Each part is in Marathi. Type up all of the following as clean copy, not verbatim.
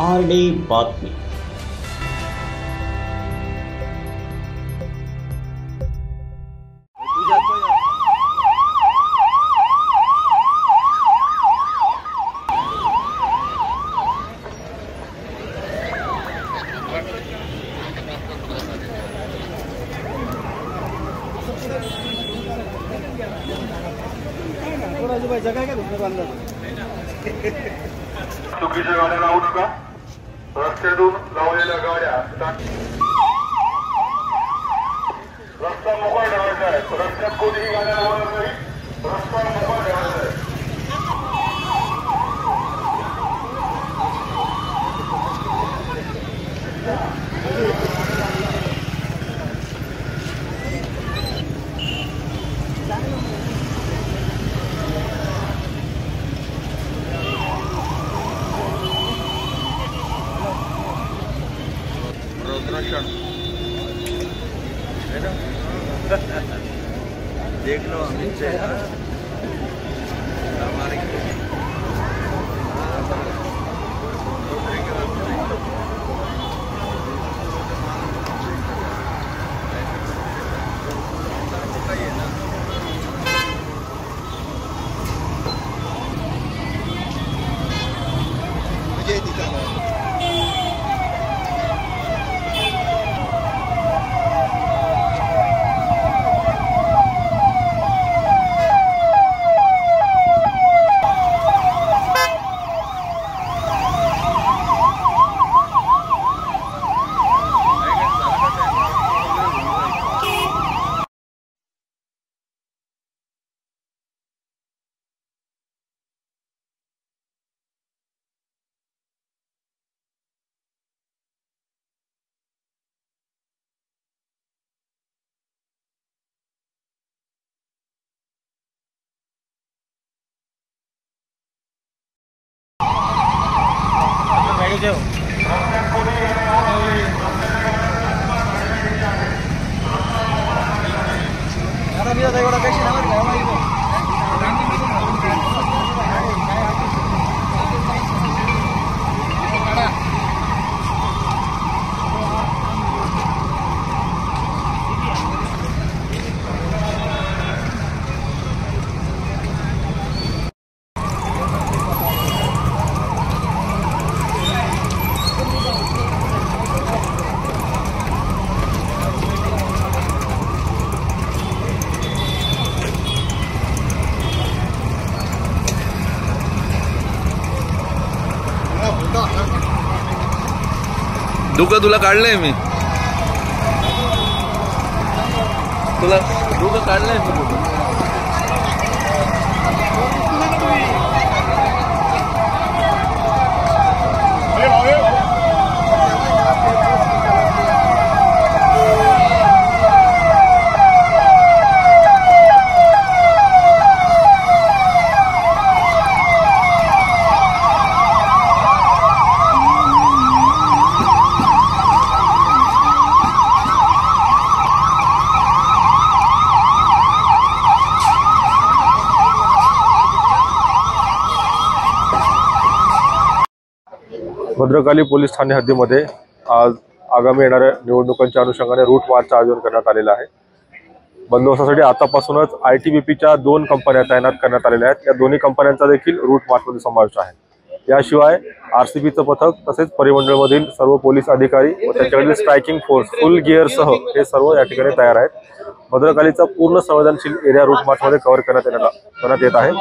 आरडी बातमी. चुकीच्या गाड्या लावू नका. रस्त्यातून लावलेल्या गाड्या रस्ता मोकळा ठेवायचा आहे. रस्त्यात कोणीही गाड्या लावणार नाही. रस्ता मोकळा ठेवायचा आहे. देख लो नीचे मुझे दिखा दुःख तुला काढलंय मी. तुला दुःख काढलंय मी. भद्रकाली पोलीस ठाणे हद्दीमध्ये आज आगामी येणाऱ्या निवडणुकांच्या अनुषंगाने रूट मार्चचं आयोजन करण्यात आलेलं आहे. बंदोबस्तासाठी आतापासूनच ITBPच्या 2 कंपन्या तैनात करण्यात आलेल्या आहेत. या दोन्ही कंपन्यांचा देखील रूट मार्चमध्ये समावेश आहे. याशिवाय RCBचं पथक तसेच परिमंडळमधील सर्व पोलीस अधिकारी व त्यांच्याकडील स्ट्रायकिंग फोर्स फुल गिअरसह हे सर्व या ठिकाणी तयार आहेत. भद्रकालीचा पूर्ण संवेदनशील एरिया रूट मार्चमध्ये कव्हर करण्यात येत आहे.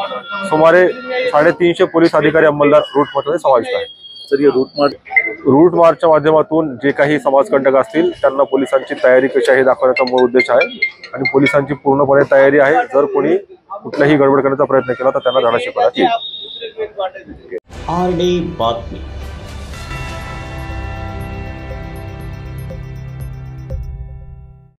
सुमारे 350 पोलीस अधिकारी अंमलदार रूट मार्चमध्ये समाविष्ट आहेत. तर ये रूट मार्चच्या माध्यमातून जे काही समाजकंटक असतील त्यांना पोलिसांची तयारी कशी आहे दाखवण्याचा मूळ उद्देश आहे आणि पोलिसांची पूर्णपणे तयारी आहे. जर कोणी कुठलाही गडबड करण्याचा प्रयत्न केला तर त्यांना धडा शिकवण्यात येईल. आरडी बातमी.